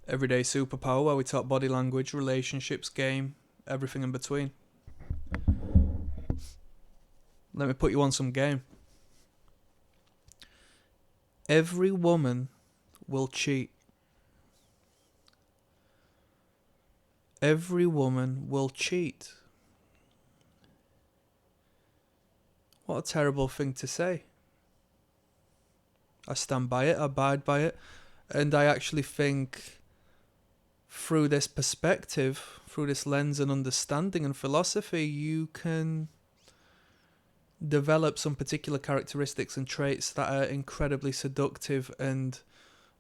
Everyday Superpower, where we talk body language, relationships, game, everything in between. Let me put you on some game. Every woman will cheat. Every woman will cheat. What a terrible thing to say. I stand by it, I abide by it, and I actually think through this perspective, through this lens and understanding and philosophy, you can develop some particular characteristics and traits that are incredibly seductive and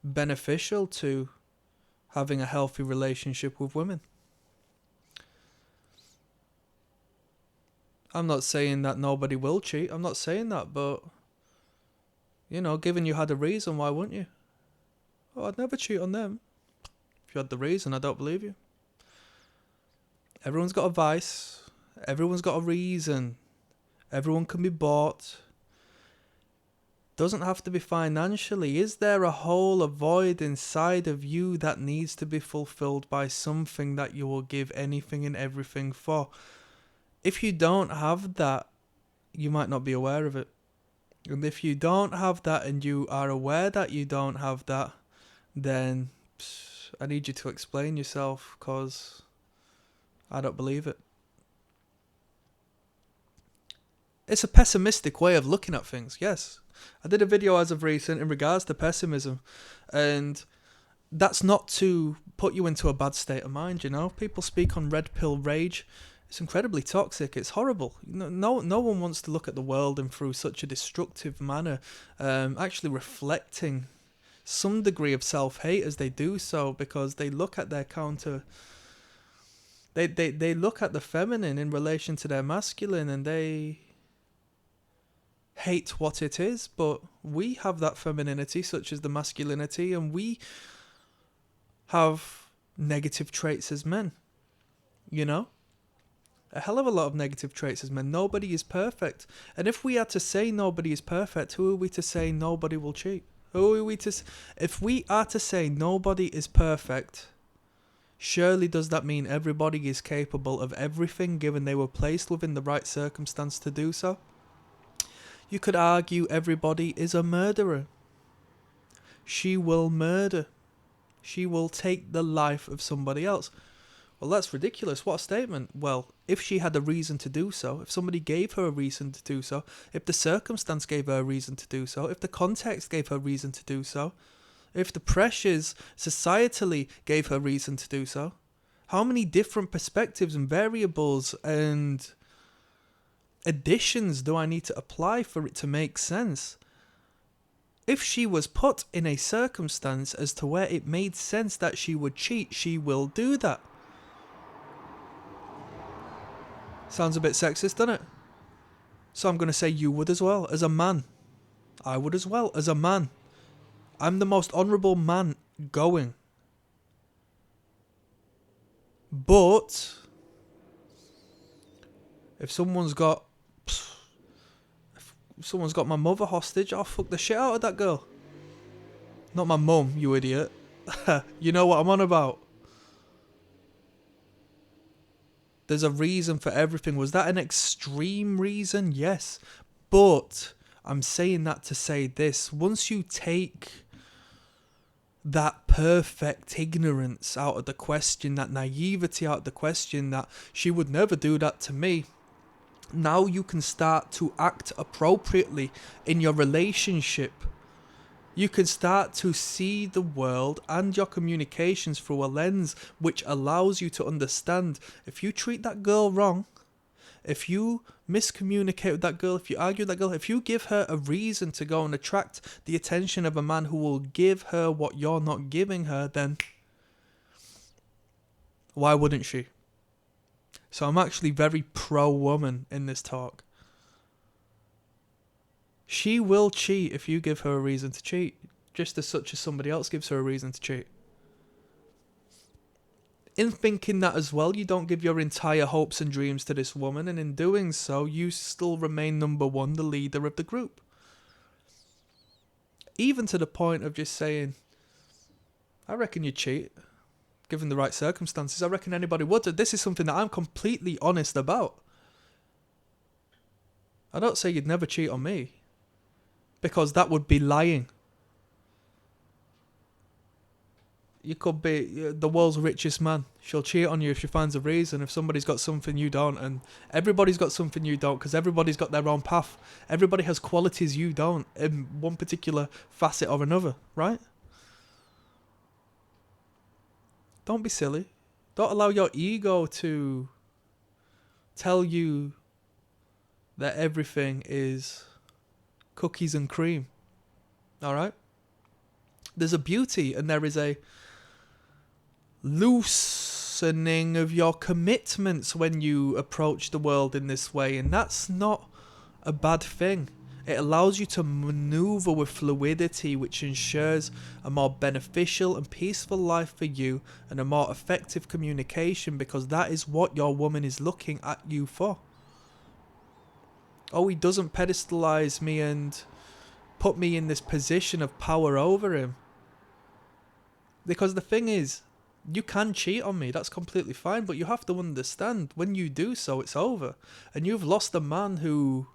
beneficial to having a healthy relationship with women. I'm not saying that nobody will cheat. I'm not saying that, but, given you had a reason, why wouldn't you? Oh, I'd never cheat on them. If you had the reason, I don't believe you. Everyone's got a vice. Everyone's got a reason. Everyone can be bought. Doesn't have to be financially. Is there a hole, a void inside of you that needs to be fulfilled by something that you will give anything and everything for? If you don't have that, you might not be aware of it. And if you don't have that and you are aware that you don't have that, then I need you to explain yourself, because I don't believe it. It's a pessimistic way of looking at things, yes. I did a video as of recent in regards to pessimism, and that's not to put you into a bad state of mind, People speak on red pill rage. It's incredibly toxic. It's horrible. No one wants to look at the world and through such a destructive manner, actually reflecting some degree of self-hate as they do so, because they look at their counter. They look at the feminine in relation to their masculine, and they hate what it is. But we have that femininity, such as the masculinity, and we have negative traits as men. A hell of a lot of negative traits as men. Nobody is perfect. And if we had to say nobody is perfect, who are we to say nobody will cheat? Who are we to... If we are to say nobody is perfect, surely does that mean everybody is capable of everything given they were placed within the right circumstance to do so? You could argue everybody is a murderer. She will murder. She will take the life of somebody else. Well, that's ridiculous. What a statement. Well, if she had a reason to do so, if somebody gave her a reason to do so, if the circumstance gave her a reason to do so, if the context gave her reason to do so, if the pressures societally gave her reason to do so, how many different perspectives and variables and additions do I need to apply for it to make sense? If she was put in a circumstance as to where it made sense that she would cheat, she will do that. Sounds a bit sexist, doesn't it? So I'm going to say you would as well, as a man. I would as well, as a man. I'm the most honourable man going. But if someone's got my mother hostage, I'll fuck the shit out of that girl. Not my mum, you idiot. You know what I'm on about. There's a reason for everything. Was that an extreme reason? Yes. But I'm saying that to say this. Once you take that perfect ignorance out of the question, that naivety out of the question, that she would never do that to me, now you can start to act appropriately in your relationship. You can start to see the world and your communications through a lens which allows you to understand if you treat that girl wrong, if you miscommunicate with that girl, if you argue with that girl, if you give her a reason to go and attract the attention of a man who will give her what you're not giving her, then why wouldn't she? So I'm actually very pro-woman in this talk. She will cheat if you give her a reason to cheat, just as such as somebody else gives her a reason to cheat. In thinking that as well, you don't give your entire hopes and dreams to this woman, and in doing so, you still remain number one, the leader of the group. Even to the point of just saying, I reckon you cheat. Given the right circumstances, I reckon anybody would. This is something that I'm completely honest about. I don't say you'd never cheat on me, because that would be lying. You could be the world's richest man. She'll cheat on you if she finds a reason, if somebody's got something you don't. And everybody's got something you don't, because everybody's got their own path. Everybody has qualities you don't in one particular facet or another, right? Don't be silly. Don't allow your ego to tell you that everything is cookies and cream. Alright? There's a beauty and there is a loosening of your commitments when you approach the world in this way, and that's not a bad thing. It allows you to maneuver with fluidity, which ensures a more beneficial and peaceful life for you and a more effective communication, because that is what your woman is looking at you for. Oh, he doesn't pedestalize me and put me in this position of power over him. Because the thing is, you can cheat on me, that's completely fine, but you have to understand, when you do so, it's over. And you've lost a man who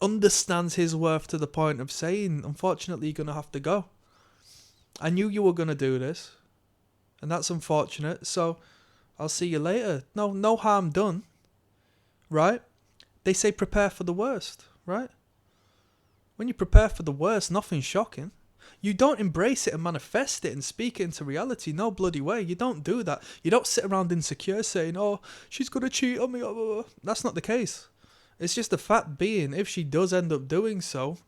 understands his worth to the point of saying, unfortunately, you're going to have to go. I knew you were going to do this, and that's unfortunate, so I'll see you later. No harm done, right? They say prepare for the worst, right? When you prepare for the worst, nothing's shocking. You don't embrace it and manifest it and speak it into reality. No bloody way. You don't do that. You don't sit around insecure saying, oh, she's going to cheat on me. That's not the case. It's just the fact being, if she does end up doing so,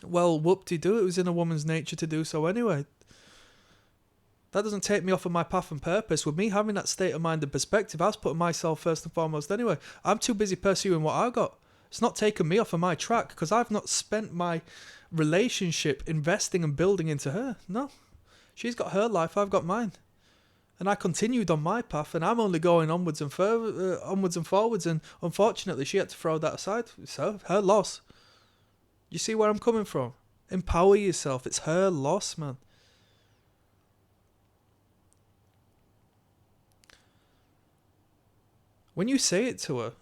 well, whoop-de-doo, it was in a woman's nature to do so anyway. That doesn't take me off of my path and purpose. With me having that state of mind and perspective, I was putting myself first and foremost anyway. I'm too busy pursuing what I got. It's not taking me off of my track, because I've not spent my relationship investing and building into her. No. She's got her life, I've got mine. And I continued on my path, and I'm only going onwards and forwards, and unfortunately she had to throw that aside. So, her loss. You see where I'm coming from? Empower yourself. It's her loss, man. When you say it to her,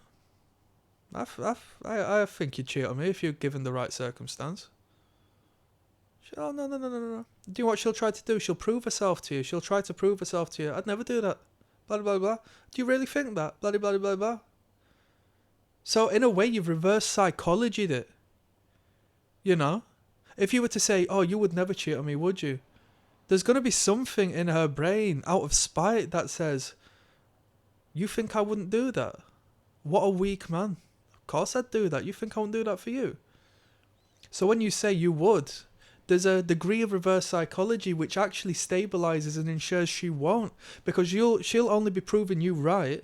I think you'd cheat on me if you're given the right circumstance. Oh, no. Do you know what she'll try to do? She'll prove herself to you. She'll try to prove herself to you. I'd never do that. Blah, blah, blah. Do you really think that? Blah, blah, blah, blah. So, in a way, you've reverse psychologied it. You know? If you were to say, oh, you would never cheat on me, would you? There's going to be something in her brain, out of spite, that says, you think I wouldn't do that? What a weak man. Of course I'd do that. You think I wouldn't do that for you? So when you say you would, there's a degree of reverse psychology which actually stabilizes and ensures she won't, because she'll only be proving you right.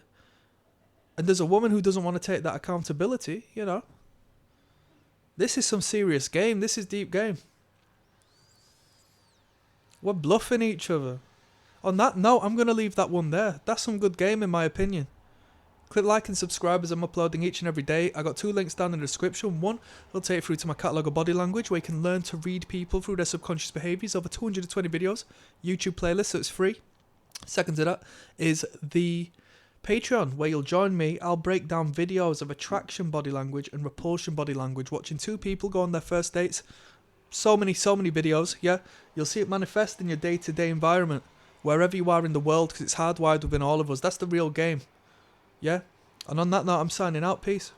And there's a woman who doesn't want to take that accountability, you know. This is some serious game. This is deep game. We're bluffing each other. On that note, I'm going to leave that one there. That's some good game in my opinion. Click like and subscribe as I'm uploading each and every day. I got 2 links down in the description. One will take you through to my catalogue of body language, where you can learn to read people through their subconscious behaviours. Over 220 videos, YouTube playlist, so it's free. Second to that is the Patreon, where you'll join me. I'll break down videos of attraction body language and repulsion body language, watching 2 people go on their first dates. So many videos, yeah. You'll see it manifest in your day-to-day environment, wherever you are in the world, because it's hardwired within all of us. That's the real game. Yeah? And on that note, I'm signing out. Peace.